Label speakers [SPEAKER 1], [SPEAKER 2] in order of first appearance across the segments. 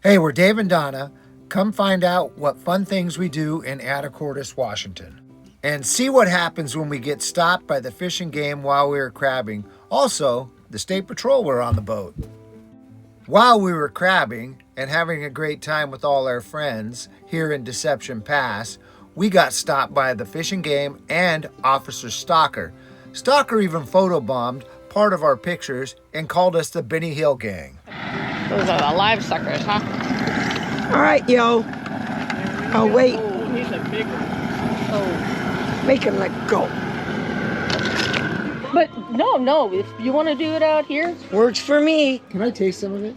[SPEAKER 1] Hey, we're Dave and Donna. Come find out what fun things we do in Anacortes, Washington. And see what happens when we get stopped by the Fish and Game while we were crabbing. Also, the State Patrol were on the boat. While we were crabbing and having a great time with all our friends here in Deception Pass, we got stopped by the Fish and Game and Officer Stalker. Stalker even photobombed part of our pictures and called us the Benny Hill Gang.
[SPEAKER 2] Those are the live suckers, huh?
[SPEAKER 3] All right, yo. Oh, wait.
[SPEAKER 2] Oh, he's a big one.
[SPEAKER 3] Oh, make him let go.
[SPEAKER 2] But no, if you want to do it out here,
[SPEAKER 3] Works for me.
[SPEAKER 1] Can I taste some of it?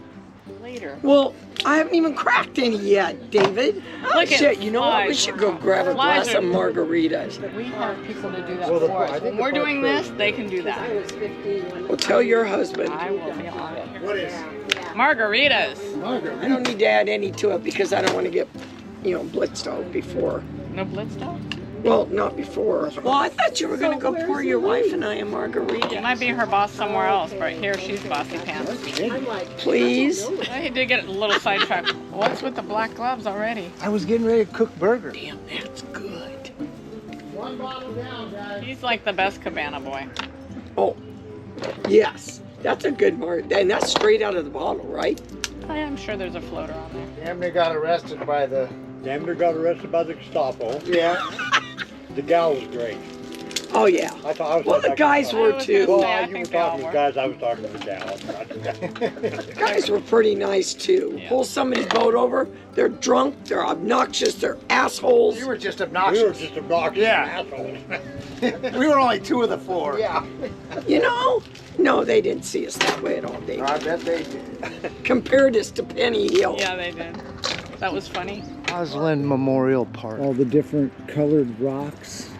[SPEAKER 2] later.
[SPEAKER 3] Well, I haven't even cracked any yet, David. Oh,
[SPEAKER 2] Look at
[SPEAKER 3] shit, you know what? We
[SPEAKER 2] flies.
[SPEAKER 3] should go grab a
[SPEAKER 2] Flies
[SPEAKER 3] glass
[SPEAKER 2] are-
[SPEAKER 3] of margaritas.
[SPEAKER 2] We have people to do that
[SPEAKER 1] Well,
[SPEAKER 2] for us. When we're doing this, they can do that.
[SPEAKER 3] Well, tell your husband.
[SPEAKER 2] I will be on it.
[SPEAKER 1] What is?
[SPEAKER 2] Margaritas.
[SPEAKER 3] I don't need to add any to it because I don't want to get, blitzed out before.
[SPEAKER 2] No blitz dog?
[SPEAKER 3] Well, not before. Well, I thought you were going to go pour your wife and I a margarita.
[SPEAKER 2] It might be her boss somewhere else, but here she's bossy pants.
[SPEAKER 3] Please?
[SPEAKER 2] Well, he did get a little sidetracked. What's with the black gloves already?
[SPEAKER 1] I was getting ready to cook burgers.
[SPEAKER 3] Damn, that's good.
[SPEAKER 1] One bottle down, guys.
[SPEAKER 2] He's like the best cabana boy.
[SPEAKER 3] Oh, yes. That's a good margarita. And that's straight out of the bottle, right?
[SPEAKER 2] I am sure there's a floater on there.
[SPEAKER 1] Damn near got arrested by the...
[SPEAKER 4] Damn near got arrested by the Gestapo.
[SPEAKER 1] Yeah.
[SPEAKER 4] The gal was great.
[SPEAKER 3] Oh, yeah.
[SPEAKER 4] I thought I was
[SPEAKER 3] Well, the guys were too.
[SPEAKER 2] Well,
[SPEAKER 4] Well,
[SPEAKER 2] I
[SPEAKER 4] you were
[SPEAKER 2] think they all
[SPEAKER 4] talking to
[SPEAKER 2] were.
[SPEAKER 4] the guys, I was talking to the gal.
[SPEAKER 3] The guys were pretty nice too.
[SPEAKER 2] Yeah.
[SPEAKER 3] Pull somebody's boat over, they're drunk, they're obnoxious, they're assholes.
[SPEAKER 1] You were just
[SPEAKER 4] We were
[SPEAKER 1] obnoxious.
[SPEAKER 4] just obnoxious
[SPEAKER 1] Yeah.
[SPEAKER 4] assholes.
[SPEAKER 1] We were only two of the four. Yeah.
[SPEAKER 3] No, they didn't see us that way at all, Dave.
[SPEAKER 1] I bet they did.
[SPEAKER 3] Compared us to Penny Hill.
[SPEAKER 2] Yeah, they did. That was funny.
[SPEAKER 1] Roslyn Memorial Park.
[SPEAKER 5] All the different colored rocks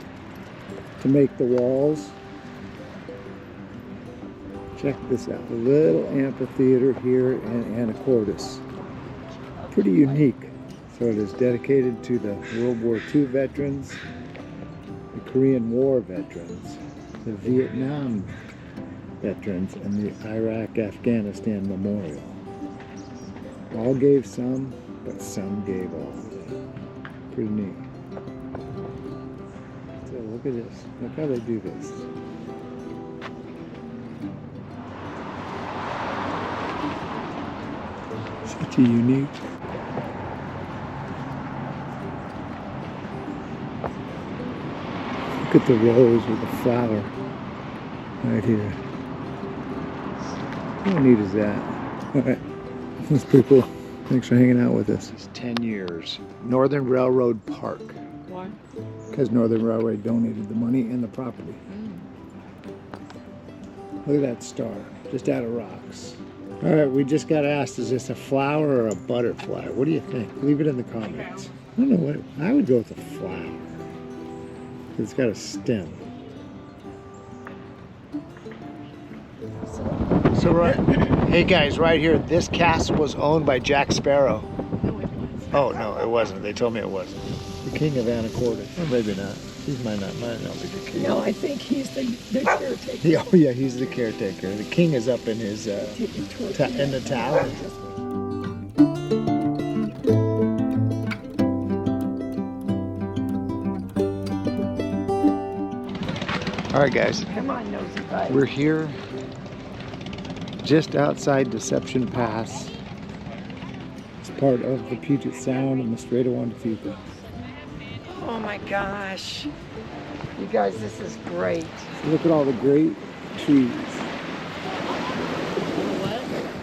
[SPEAKER 5] to make the walls. Check this out, a little amphitheater here in Anacortes. Pretty unique. So it is dedicated to the World War II veterans, the Korean War veterans, the Vietnam veterans, and the Iraq-Afghanistan Memorial. All gave some, but some gave all. Pretty neat. So look at this. Look how they do this. Such a unique. Look at the rose with the flower right here. How neat is that? All right. That's pretty cool. Thanks for hanging out with us. It's 10 years. Northern Railroad Park.
[SPEAKER 2] Why?
[SPEAKER 5] Because Northern Railroad donated the money and the property. Look at that star, just out of rocks. All right, we just got asked, is this a flower or a butterfly? What do you think? Leave it in the comments. I don't know what, I would go with a flower. It's got a stem.
[SPEAKER 1] So right, hey guys, right here, this castle was owned by Jack Sparrow. Oh no, it wasn't. They told me it wasn't.
[SPEAKER 5] The king of Anacortes.
[SPEAKER 1] Or maybe not. He might not be the king.
[SPEAKER 3] No, I think he's the caretaker.
[SPEAKER 1] Oh yeah, he's the caretaker. The king is up in his in the tower. All right, guys,
[SPEAKER 3] Come on, nosy guy.
[SPEAKER 1] we're here just outside Deception Pass.
[SPEAKER 5] It's part of the Puget Sound and the Strait of Juan de Fuca.
[SPEAKER 3] Oh my gosh. You guys, this is great.
[SPEAKER 5] Look at all the great trees.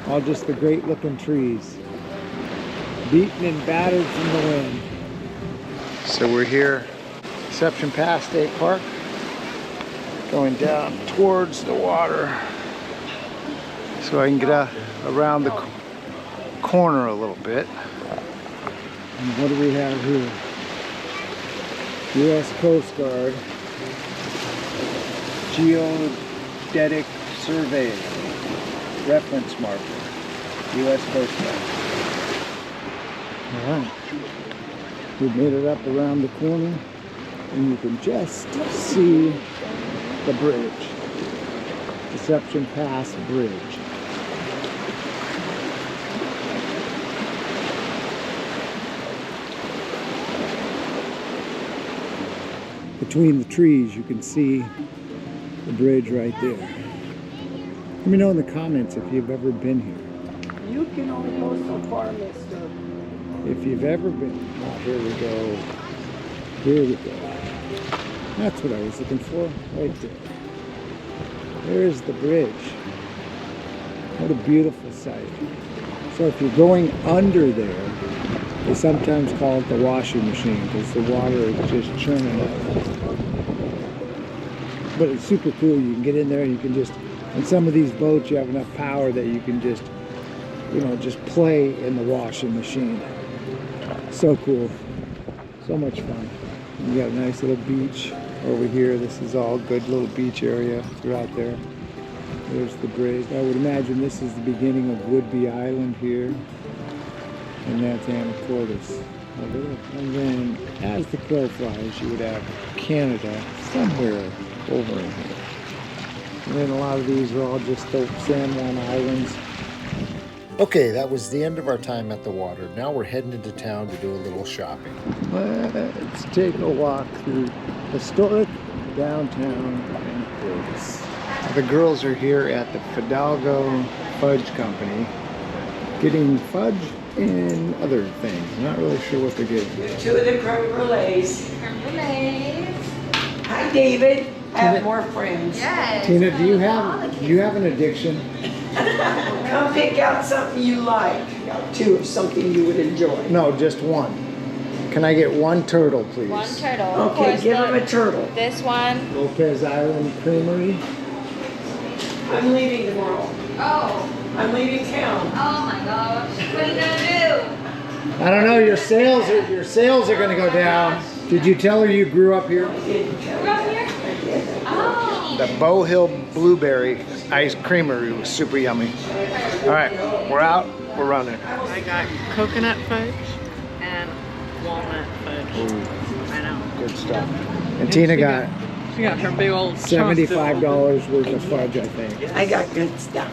[SPEAKER 5] All just the great looking trees. Beaten and battered from the wind.
[SPEAKER 1] So we're here, Deception Pass State Park, going down towards the water so I can get around the corner a little bit.
[SPEAKER 5] And what do we have here? U.S. Coast Guard Geodetic Survey reference marker. U.S. Coast Guard. All right. We made it up around the corner, and you can just see the bridge. Deception Pass Bridge. between the trees, you can see the bridge right there. Let me know in the comments if you've ever been here.
[SPEAKER 3] You can only go so far, mister.
[SPEAKER 5] If you've ever been. Oh, here we go. Here we go. That's what I was looking for, right there. There's the bridge. What a beautiful sight. So if you're going under there, they sometimes call it the washing machine because the water is just churning up. But it's super cool. You can get in there and you can just, in some of these boats you have enough power that you can just, you know, just play in the washing machine. So cool. So much fun. You got a nice little beach over here. This is all good little beach area throughout there. There's the bridge. I would imagine this is the beginning of Woodby Island here. And that's Anacortes. And then as the crow flies, you would have Canada somewhere over in here. And then a lot of these are all just the San Juan Islands.
[SPEAKER 1] Okay, that was the end of our time at the water. Now we're heading into town to do a little shopping.
[SPEAKER 5] Let's take a walk through historic downtown Anacortes. The girls are here at the Fidalgo Fudge Company getting fudge and other things. I'm not really sure what they're getting.
[SPEAKER 3] Two of the creme brulees.
[SPEAKER 2] Creme brulees.
[SPEAKER 3] Hi, David. I have more friends.
[SPEAKER 2] Yes.
[SPEAKER 5] Tina, do you have an addiction?
[SPEAKER 3] Come pick out something you like. Two of something you would enjoy.
[SPEAKER 5] No, just one. Can I get one turtle, please?
[SPEAKER 2] One turtle. Of
[SPEAKER 3] Okay,
[SPEAKER 2] course,
[SPEAKER 3] give him a turtle.
[SPEAKER 2] This one.
[SPEAKER 5] Lopez Island Creamery.
[SPEAKER 3] I'm leaving tomorrow.
[SPEAKER 2] Oh.
[SPEAKER 3] I'm leaving town.
[SPEAKER 2] Oh my gosh. What are you gonna do?
[SPEAKER 5] I don't know. Your sales are going to go down. Did you tell her you grew up here?
[SPEAKER 3] Didn't tell you
[SPEAKER 2] We're up
[SPEAKER 3] that.
[SPEAKER 2] here?
[SPEAKER 3] I did.
[SPEAKER 2] Oh.
[SPEAKER 1] The Bow Hill Blueberry Ice Creamery was super yummy. All right, we're out. We're running.
[SPEAKER 2] I got coconut fudge and walnut fudge.
[SPEAKER 1] Ooh,
[SPEAKER 2] I know.
[SPEAKER 1] good stuff. And Tina got
[SPEAKER 2] She got her big old
[SPEAKER 5] $75 worth of fudge, I think.
[SPEAKER 3] I got good stuff.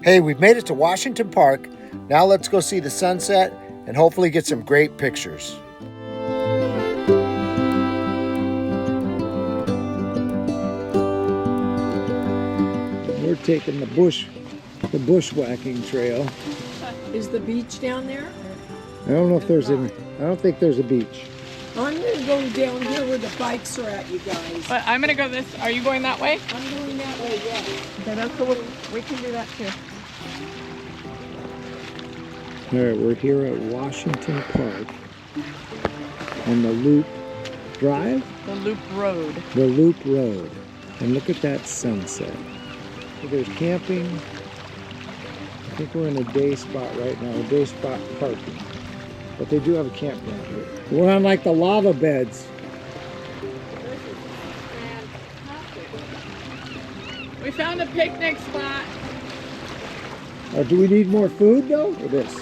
[SPEAKER 1] Hey, we've made it to Washington Park. Now let's go see the sunset and hopefully get some great pictures.
[SPEAKER 5] We're taking the bushwhacking trail.
[SPEAKER 3] Is the beach down there?
[SPEAKER 5] I don't know if there's any. I don't think there's a beach.
[SPEAKER 3] I'm gonna go down here where the bikes are at, you guys.
[SPEAKER 2] But I'm gonna go this. Are you going that way?
[SPEAKER 3] I'm going that way, yeah.
[SPEAKER 2] Okay, that's cool. We can do that too.
[SPEAKER 5] All right, we're here at Washington Park on the Loop Drive,
[SPEAKER 2] The Loop Road.
[SPEAKER 5] the Loop Road, and look at that sunset. So there's camping. I think we're in a day spot right now, a day spot parking. But they do have a campground here. We're on like the lava beds.
[SPEAKER 2] We found a picnic spot.
[SPEAKER 5] Do we need more food though, or this?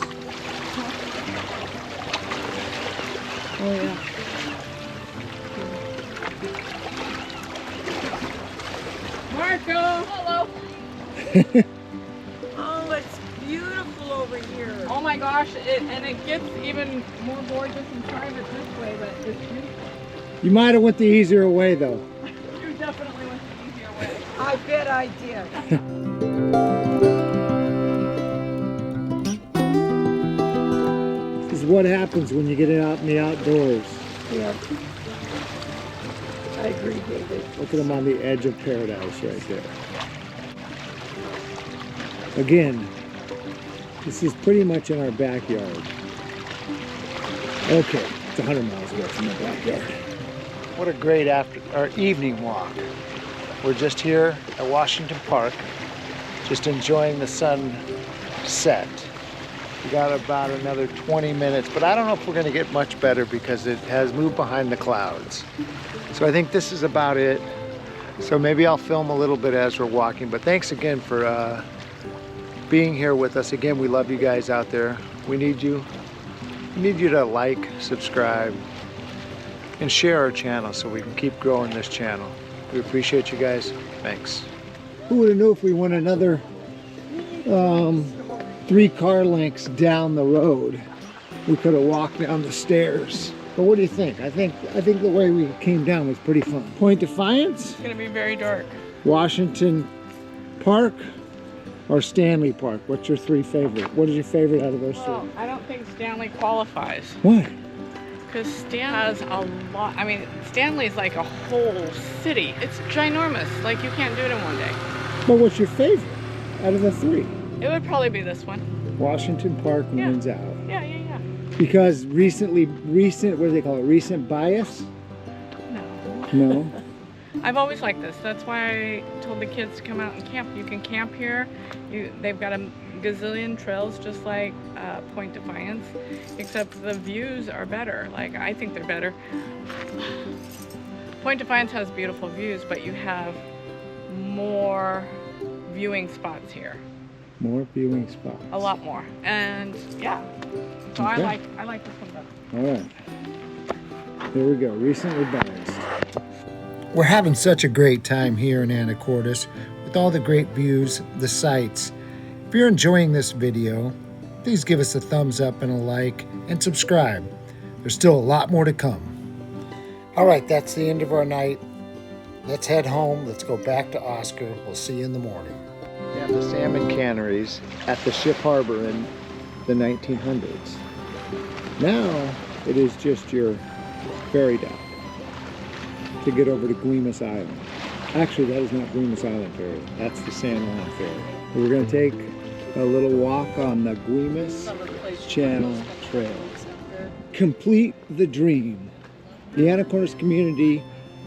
[SPEAKER 2] Oh yeah. Marco! Hello!
[SPEAKER 3] Oh, it's beautiful over here.
[SPEAKER 2] Oh my gosh, and it gets even more gorgeous and private this way, but it's beautiful.
[SPEAKER 5] You might have went the easier way though.
[SPEAKER 2] You definitely went the easier way.
[SPEAKER 3] I bet I did.
[SPEAKER 5] This is what happens when you get out in the outdoors.
[SPEAKER 3] Yeah. I agree, David.
[SPEAKER 5] Look at them on the edge of paradise right there. Again, this is pretty much in our backyard. Okay, it's 100 miles away from the backyard. What a great evening walk. We're just here at Washington Park, just enjoying the sunset. We got about another 20 minutes, but I don't know if we're going to get much better because it has moved behind the clouds. So I think this is about it. So maybe I'll film a little bit as we're walking, but thanks again for being here with us. Again, we love you guys out there. We need you. We need you to like, subscribe, and share our channel so we can keep growing this channel. We appreciate you guys. Thanks. Who would have known if we went another 3 car lengths down the road, we could have walked down the stairs. But what do you think? I think the way we came down was pretty fun. Point Defiance,
[SPEAKER 2] It's gonna be very dark.
[SPEAKER 5] Washington Park, or Stanley Park. What's your three favorite? What is your favorite out of those
[SPEAKER 2] Well,
[SPEAKER 5] three?
[SPEAKER 2] I don't think Stanley qualifies.
[SPEAKER 5] Why?
[SPEAKER 2] Because Stan has a lot. I mean, Stanley's like a whole city. It's ginormous. Like, you can't do it in one day.
[SPEAKER 5] But what's your favorite out of the three?
[SPEAKER 2] It would probably be this one.
[SPEAKER 5] Washington Park
[SPEAKER 2] Yeah.
[SPEAKER 5] wins out.
[SPEAKER 2] Yeah, yeah, yeah.
[SPEAKER 5] Because recent, what do they call it? Recent bias?
[SPEAKER 2] No.
[SPEAKER 5] No.
[SPEAKER 2] I've always liked this. That's why I told the kids to come out and camp. You can camp here. They've got a gazillion trails just like Point Defiance, except the views are better. Like, I think they're better. Point Defiance has beautiful views, but you have more viewing spots here.
[SPEAKER 5] More viewing spots.
[SPEAKER 2] A lot more. And yeah. So
[SPEAKER 5] Okay.
[SPEAKER 2] I like this one better.
[SPEAKER 5] All right. There we go. Recently biased.
[SPEAKER 1] We're having such a great time here in Anacortes with all the great views, the sights. If you're enjoying this video, please give us a thumbs up and a like and subscribe. There's still a lot more to come. All right, that's the end of our night. Let's head home. Let's go back to Oscar. We'll see you in the morning. We have the salmon canneries at the ship harbor in the 1900s. Now it is just your ferry dock to get over to Guimas Island. Actually, that is not Guimas Island ferry. That's the San Juan ferry. We're going to take a little walk on the Guimas Channel Trail. Complete the dream. The Anacortes community,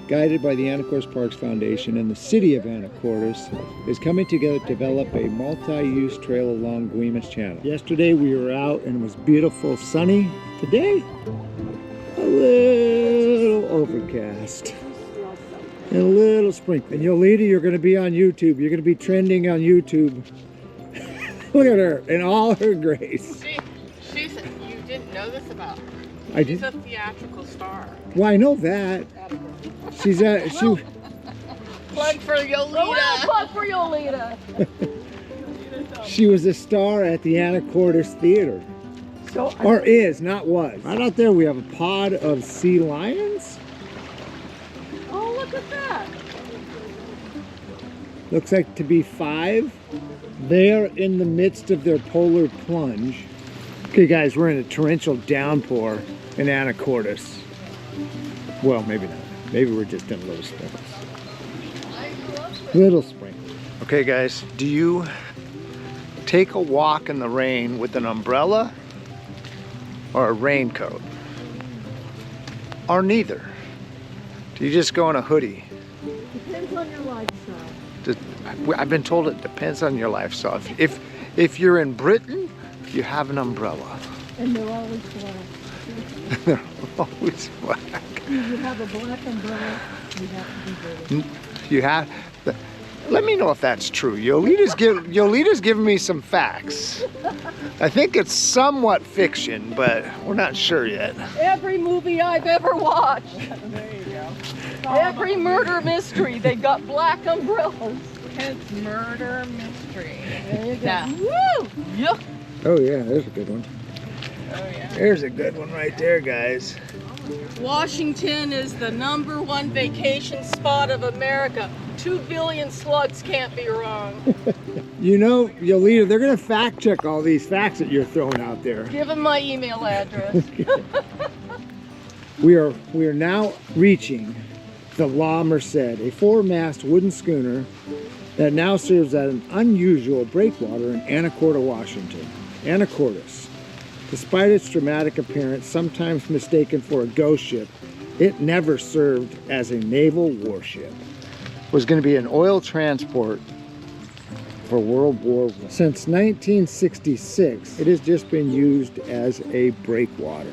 [SPEAKER 1] guided by the Anacortes Parks Foundation and the city of Anacortes, is coming together to develop a multi-use trail along Guimas Channel. Yesterday we were out and it was beautiful, sunny. Today, a little overcast and a little sprinkle. And Yolita, you're going to be on YouTube. You're going to be trending on YouTube. Look at her in all her grace.
[SPEAKER 2] You didn't know this about her.
[SPEAKER 5] I
[SPEAKER 2] She's
[SPEAKER 5] did.
[SPEAKER 2] a theatrical star.
[SPEAKER 5] Well, I know that. She's at. She.
[SPEAKER 2] Plug for Yolita.
[SPEAKER 6] Plug for Yolita.
[SPEAKER 5] She was a star at the Anacortes Theater.
[SPEAKER 3] So
[SPEAKER 5] Or is, not was. Right out there we have a pod of sea lions.
[SPEAKER 6] Oh, look at that.
[SPEAKER 5] Looks like to be 5. They're in the midst of their polar plunge. Okay guys, we're in a torrential downpour in Anacortes. Well, maybe not. Maybe we're just in little sprinkles. Little sprinkles. Okay guys, do you take a walk in the rain with an umbrella or a raincoat? Or neither? Do you just go in a hoodie?
[SPEAKER 6] Depends on your lifestyle.
[SPEAKER 5] I've been told it depends on your lifestyle. If you're in Britain, you have an umbrella.
[SPEAKER 6] And they're always black.
[SPEAKER 5] They're always black.
[SPEAKER 6] You have a black umbrella, you have to be British.
[SPEAKER 5] You have. Let me know if that's true. Yolita's giving me some facts. I think it's somewhat fiction, but we're not sure yet.
[SPEAKER 6] Every movie I've ever watched,
[SPEAKER 2] There you go.
[SPEAKER 6] every murder mystery, they got black umbrellas.
[SPEAKER 2] It's murder mystery.
[SPEAKER 6] There you go.
[SPEAKER 2] Yeah.
[SPEAKER 6] Woo! Yuck.
[SPEAKER 5] Oh yeah, there's a good one.
[SPEAKER 2] Oh yeah.
[SPEAKER 5] There's a good one right there, guys.
[SPEAKER 6] Washington is the #1 vacation spot of America. 2 billion slugs can't be wrong.
[SPEAKER 5] You know, Yolita, they're gonna fact check all these facts that you're throwing out there.
[SPEAKER 6] Give them my email address.
[SPEAKER 5] We are now reaching the La Merced, a 4-mast wooden schooner that now serves as an unusual breakwater in Anacortes, Washington. Anacortes. Despite its dramatic appearance, sometimes mistaken for a ghost ship, it never served as a naval warship. It was going to be an oil transport for World War I. Since 1966, it has just been used as a breakwater.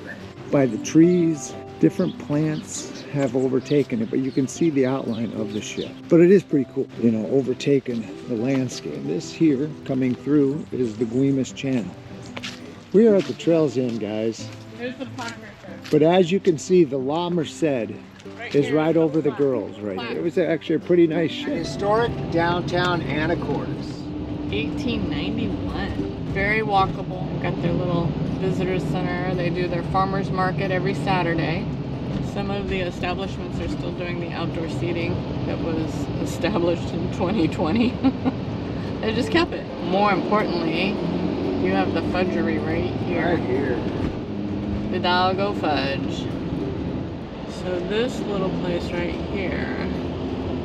[SPEAKER 5] By the trees, different plants have overtaken it, but you can see the outline of the ship. But it is pretty cool, you know, overtaking the landscape. This here, coming through, is the Guimas Channel. We are at the trail's end, guys.
[SPEAKER 2] There's the pond right there.
[SPEAKER 5] But as you can see, the La Merced is
[SPEAKER 2] here
[SPEAKER 5] right
[SPEAKER 2] is
[SPEAKER 5] over the
[SPEAKER 2] plaque.
[SPEAKER 5] girls right
[SPEAKER 2] Plaque.
[SPEAKER 5] here. It was actually a pretty nice ship.
[SPEAKER 1] Historic downtown Anacortes.
[SPEAKER 2] 1891. Very walkable. Got their little visitor center. They do their farmers market every Saturday. Some of the establishments are still doing the outdoor seating that was established in 2020. They just kept it. More importantly, you have the fudgery right here.
[SPEAKER 1] Right here.
[SPEAKER 2] Fidalgo Fudge. So this little place right here,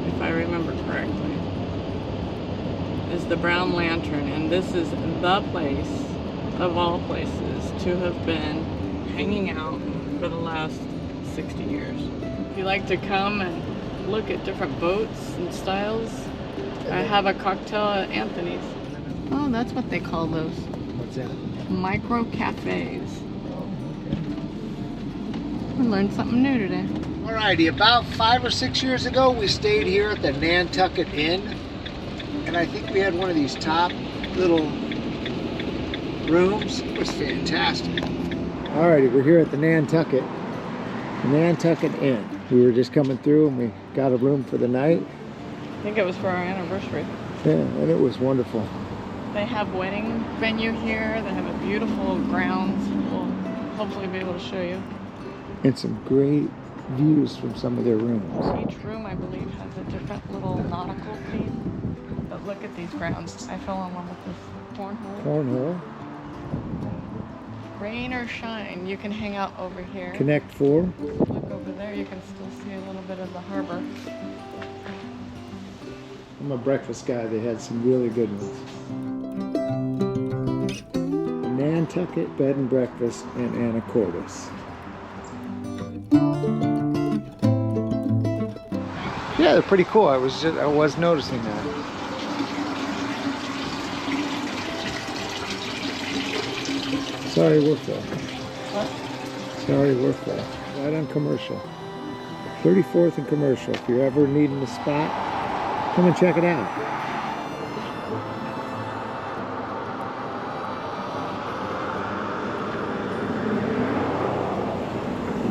[SPEAKER 2] if I remember correctly, is the Brown Lantern, and this is the place of all places to have been hanging out for the last 60 years. If you like to come and look at different boats and styles, I have a cocktail at Anthony's. Oh, that's what they call those.
[SPEAKER 1] What's that?
[SPEAKER 2] Micro cafes. We learned something new today.
[SPEAKER 1] Alrighty, about 5 or 6 years ago, we stayed here at the Nantucket Inn, and I think we had one of these top little rooms. It was fantastic. Alrighty, we're here at the Nantucket Inn. We were just coming through and we got a room for the night.
[SPEAKER 2] I think it was for our anniversary.
[SPEAKER 1] Yeah, and it was wonderful.
[SPEAKER 2] They have wedding venue here. They have a beautiful grounds. We'll hopefully be able to show you.
[SPEAKER 1] And some great views from some of their rooms.
[SPEAKER 2] Each room, I believe, has a different little nautical theme. But look at these grounds. I fell in love with this cornhole.
[SPEAKER 1] Cornhole.
[SPEAKER 2] Rain or shine, you can hang out over here.
[SPEAKER 1] Connect 4.
[SPEAKER 2] Look over there, you can still see a little bit of the harbor.
[SPEAKER 1] I'm a breakfast guy. They had some really good ones. Nantucket Bed and Breakfast in Anacortes. Yeah, they're pretty cool. I was noticing that. Sorry, we're full.
[SPEAKER 2] What?
[SPEAKER 1] Sorry, we're full. Right on Commercial. 34th and Commercial. If you're ever needing a spot, come and check it out.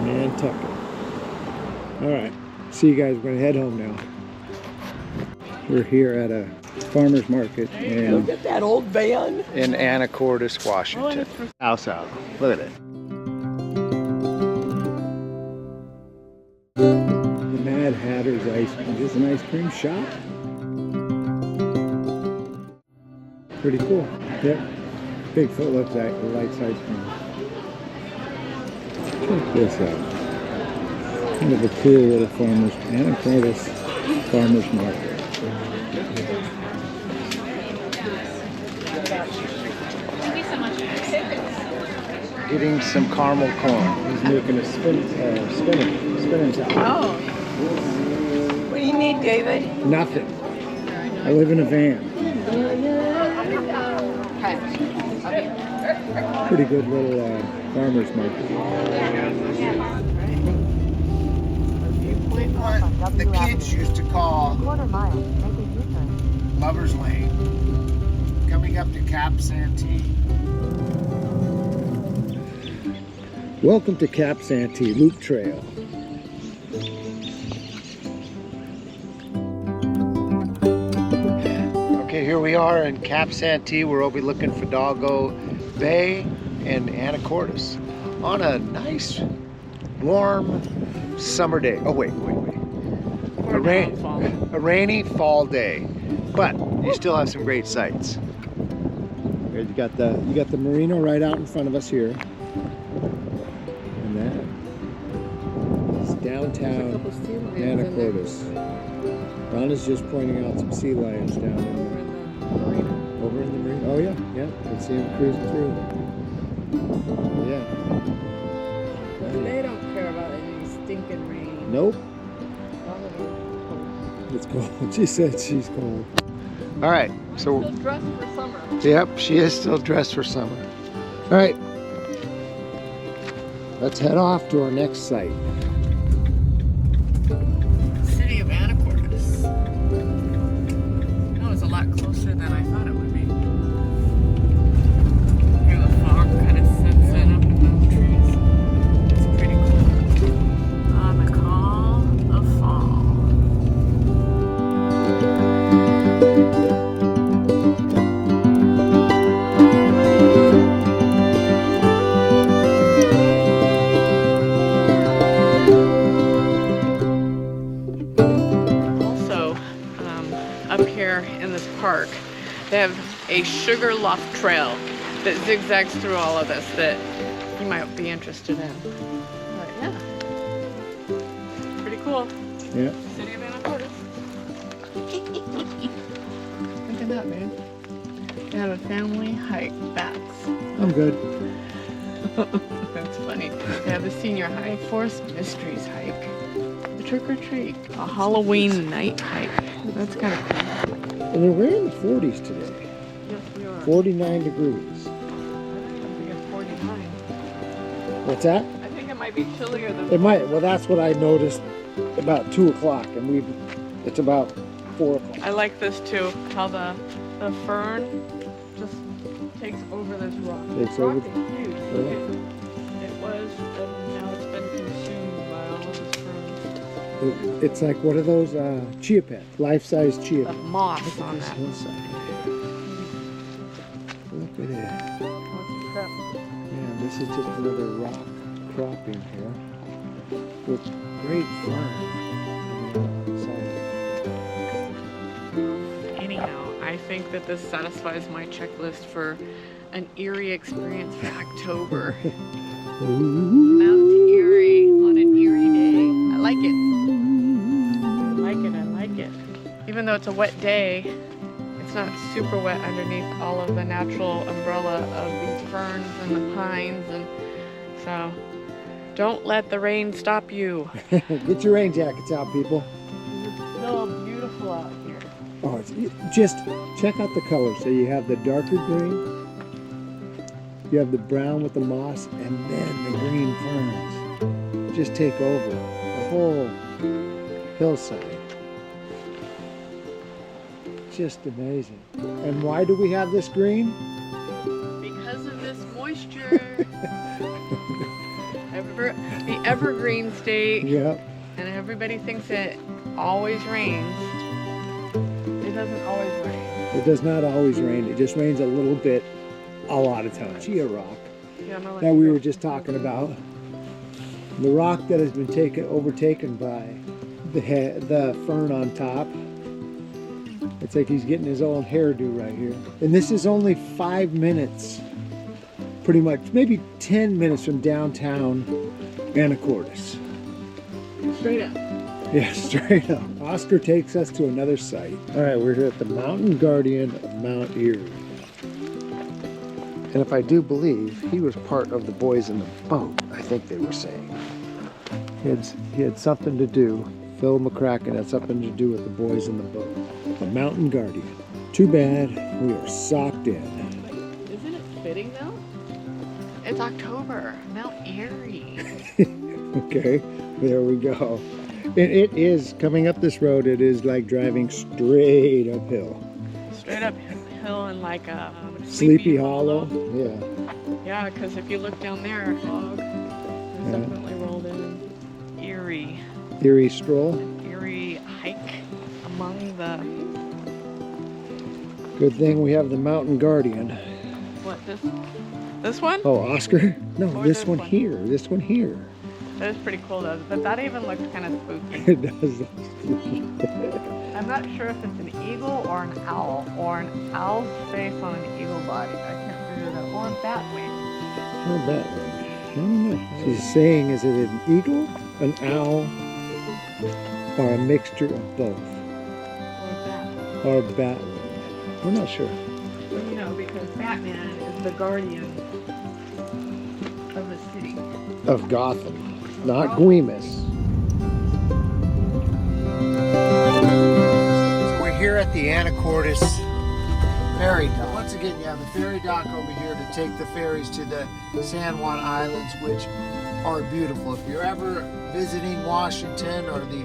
[SPEAKER 1] Nantucket. All right. See you guys. We're going to head home now. We're here at a farmer's market
[SPEAKER 3] Look at that old van.
[SPEAKER 1] in Anacortes, Washington. House out. Look at it. The Mad Hatter's Ice Cream. Is this an ice cream shop? Pretty cool. Yep. Bigfoot likes ice cream. Check this out. Kind of a cool little Anacortes farmer's market. Getting some caramel corn. He's making a spinning top.
[SPEAKER 3] Oh. What do you need, David?
[SPEAKER 1] Nothing. I live in a van. Pretty good little farmer's market. What the kids used to call Lover's Lane. Coming up to Cap Santee. Welcome to Cap Santee Loop Trail. Okay, here we are in Cap Santee. We're overlooking Fidalgo Bay and Anacortes on a nice, warm summer day. Oh wait. A rainy fall day, but you still have some great sights. You got the marina right out in front of us here. Downtown Anacortes. Ron is just pointing out some sea lions down in over in the marina. Oh yeah, let's see them cruising through. Yeah.
[SPEAKER 2] They don't care about any stinking rain.
[SPEAKER 1] Nope. It's cold. She said she's cold. All right, so
[SPEAKER 2] Still dressed for summer.
[SPEAKER 1] yep, she is still dressed for summer. All right, let's head off to our next site.
[SPEAKER 2] City of Anacortes. That was a lot closer than I thought it would be. Here the fog kind of sets in up in the trees. It's pretty cool. On the call of fall. park, they have a sugar loft trail that zigzags through all of this that you might be interested in. But yeah, pretty cool.
[SPEAKER 5] Yeah.
[SPEAKER 2] City of Anacortes. Look at that, man. They have a family hike bats.
[SPEAKER 5] I'm good.
[SPEAKER 2] That's funny. They have the senior hike, Forest Mysteries hike, the trick or treat, a Halloween night hike. That's kind of cool.
[SPEAKER 5] And we're in the 40s today.
[SPEAKER 2] Yes, we are.
[SPEAKER 5] 49 degrees.
[SPEAKER 2] I think it's 49.
[SPEAKER 5] What's that?
[SPEAKER 2] I think it might be chillier than.
[SPEAKER 5] It might. Well, that's what I noticed about 2 o'clock, and it's about 4 o'clock.
[SPEAKER 2] I like this too. How the fern just takes over this rock.
[SPEAKER 5] Takes
[SPEAKER 2] Rock
[SPEAKER 5] over.
[SPEAKER 2] is huge. Look at- It was, and now it's been consumed by all of this fern.
[SPEAKER 5] It's like, what are those chia pets? Life-size chia
[SPEAKER 2] The
[SPEAKER 5] pets.
[SPEAKER 2] moss
[SPEAKER 5] Look at
[SPEAKER 2] on
[SPEAKER 5] this
[SPEAKER 2] that.
[SPEAKER 5] hillside. Look at it.
[SPEAKER 2] Holy crap.
[SPEAKER 5] Man, this is just another rock cropping here with great fern.
[SPEAKER 2] Anyhow, I think that this satisfies my checklist for an Erie experience for October. Mount Erie on an Erie day. I like it. I like it. Even though it's a wet day, it's not super wet underneath all of the natural umbrella of these ferns and the pines, and so don't let the rain stop you.
[SPEAKER 5] Get your rain jackets out, people.
[SPEAKER 2] It's so beautiful out here.
[SPEAKER 5] Oh, just check out the colors. So you have the darker green, you have the brown with the moss, and then the green ferns just take over the whole hillside. Just amazing. And why do we have this green?
[SPEAKER 2] Because of this moisture. The evergreen state,
[SPEAKER 5] Yep.
[SPEAKER 2] and everybody thinks it always rains. It doesn't always rain.
[SPEAKER 5] It does not always rain. It just rains a little bit a lot of times. Chia rock.
[SPEAKER 2] Yeah, I'm gonna
[SPEAKER 5] That we were just talking about. The rock that has been overtaken by the fern on top. It's like he's getting his own hairdo right here. And this is only 5 minutes, pretty much, maybe 10 minutes from downtown Anacortes.
[SPEAKER 2] straight up.
[SPEAKER 5] Yeah, straight up. Oscar takes us to another site. All right, we're here at the Mountain Guardian of Mount Erie. And if I do believe, he was part of the boys in the boat, I think they were saying. He had something to do. Phil McCracken had something to do with the boys in the boat. The Mountain Guardian. Too bad we are socked in.
[SPEAKER 2] Isn't it fitting though? It's October, Mount Erie.
[SPEAKER 5] Okay, there we go. It is, coming up this road, it is like driving straight uphill.
[SPEAKER 2] Straight up hill and like a
[SPEAKER 5] Sleepy Hollow. Yeah.
[SPEAKER 2] Yeah, because if you look down there, fog is
[SPEAKER 5] Yeah.
[SPEAKER 2] definitely rolled in. Erie.
[SPEAKER 5] Erie stroll.
[SPEAKER 2] Eerie hike among the
[SPEAKER 5] Good thing we have the Mountain Guardian.
[SPEAKER 2] what this one?
[SPEAKER 5] Oh, Oscar? No,
[SPEAKER 2] Or
[SPEAKER 5] this
[SPEAKER 2] this
[SPEAKER 5] one
[SPEAKER 2] one.
[SPEAKER 5] here. This one here.
[SPEAKER 2] That is pretty cool though, but that even looks kind of spooky.
[SPEAKER 5] It does.
[SPEAKER 2] I'm not sure if it's an eagle or an owl, or an owl's face on an eagle body. I can't figure that. Or a bat wing.
[SPEAKER 5] How about that? I don't know. She's saying, is it an eagle, an owl, or a mixture of both?
[SPEAKER 2] Or a bat.
[SPEAKER 5] Or a bat wing? We're not sure.
[SPEAKER 2] Well, you know, because Batman is the guardian of the city.
[SPEAKER 5] Of Gotham, not Guimas.
[SPEAKER 1] So we're here at the Anacortes ferry dock. Once again, you have the ferry dock over here to take the ferries to the San Juan Islands, which are beautiful. If you're ever visiting Washington or the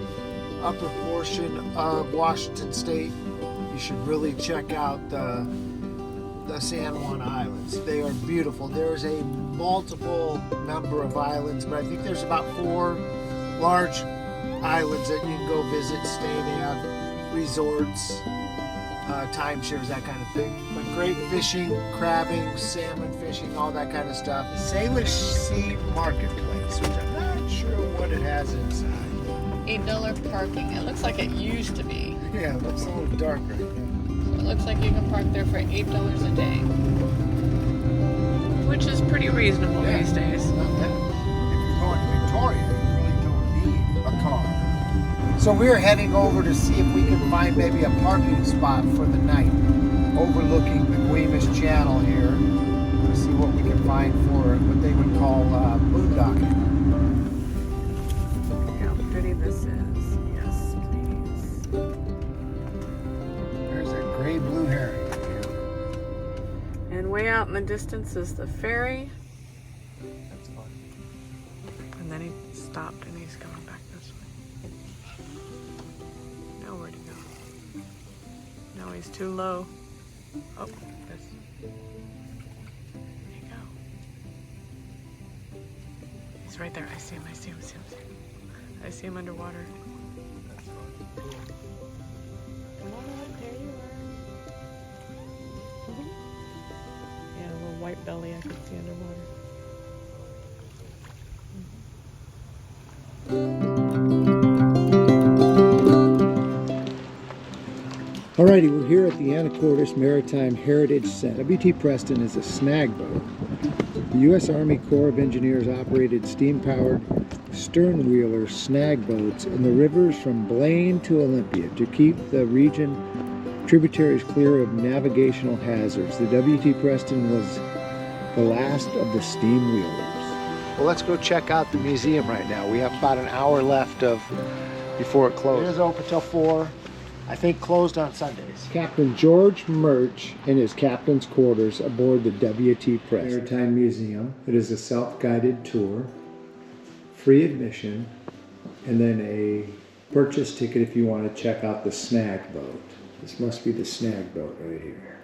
[SPEAKER 1] upper portion of Washington State, you should really check out the San Juan Islands. They are beautiful. There's a multiple number of islands, but I think there's about 4 large islands that you can go visit, stay. They have resorts, timeshares, that kind of thing. But great fishing, crabbing, salmon fishing, all that kind of stuff. Salish Sea Marketplace, which I'm not sure what it has inside.
[SPEAKER 2] $8 parking. It looks like it used to be.
[SPEAKER 1] Yeah, it looks a little darker.
[SPEAKER 2] So looks like you can park there for $8 a day, which is pretty reasonable these days.
[SPEAKER 1] Not bad. If you're going to Victoria, you really don't need a car. So we're heading over to see if we can find maybe a parking spot for the night, overlooking the Guaymas Channel here. To see what we can find for what they would call boondocking.
[SPEAKER 2] Look how pretty this is. Yes, please.
[SPEAKER 1] There's a gray blue herring.
[SPEAKER 2] And way out in the distance is the ferry.
[SPEAKER 1] That's fun.
[SPEAKER 2] And then he stopped and he's going back this way. Nowhere to go. No, he's too low. Oh, this. There you go. He's right there. I see him. I see him. I see him. I see him underwater.
[SPEAKER 1] That's fun.
[SPEAKER 2] Come on up. There you are. Yeah, a little white belly I could see underwater.
[SPEAKER 5] Alrighty, we're here at the Anacortes Maritime Heritage Center. W.T. Preston is a snag boat. The U.S. Army Corps of Engineers operated steam-powered stern-wheeler snag boats in the rivers from Blaine to Olympia to keep the region tributaries clear of navigational hazards. The W.T. Preston was the last of the steam wheelers.
[SPEAKER 1] Well, let's go check out the museum right now. We have about an hour left before it closes. It is open till 4. I think closed on Sundays.
[SPEAKER 5] Captain George Murch in his captain's quarters aboard the W.T. Preston Maritime Museum. It is a self-guided tour, free admission, and then a purchase ticket if you want to check out the snag boat. This must be the snag boat right here.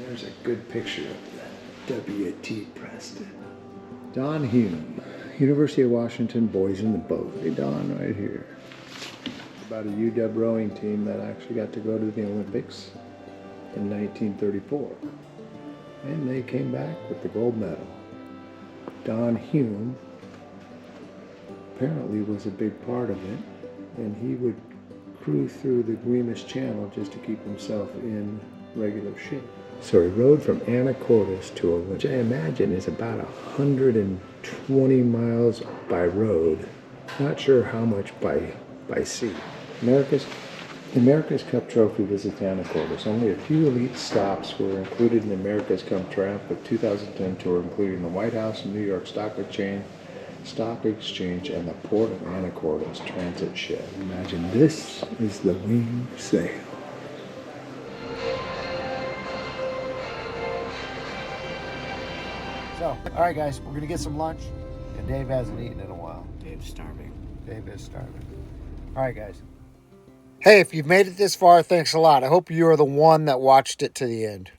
[SPEAKER 5] There's a good picture of the W.T. Preston. Don Hume, University of Washington boys in the boat. Hey Don, right here. About a UW rowing team that actually got to go to the Olympics in 1934. And they came back with the gold medal. Don Hume apparently was a big part of it, and he would cruise through the Guaymas Channel just to keep himself in regular shape. So he rode from Anacortes to Olympia, which I imagine is about 120 miles by road. Not sure how much by sea. The America's Cup Trophy visits Anacortes. Only a few elite stops were included in the America's Cup Triumph of 2010 tour, including the White House and New York Stock Exchange, and the Port of Anacortes transit shed. Imagine this is the wing sail.
[SPEAKER 1] So, all right, guys, we're gonna get some lunch, and Dave hasn't eaten in a while.
[SPEAKER 2] Dave's starving.
[SPEAKER 1] Dave is starving. All right, guys. Hey, if you've made it this far, thanks a lot. I hope you are the one that watched it to the end.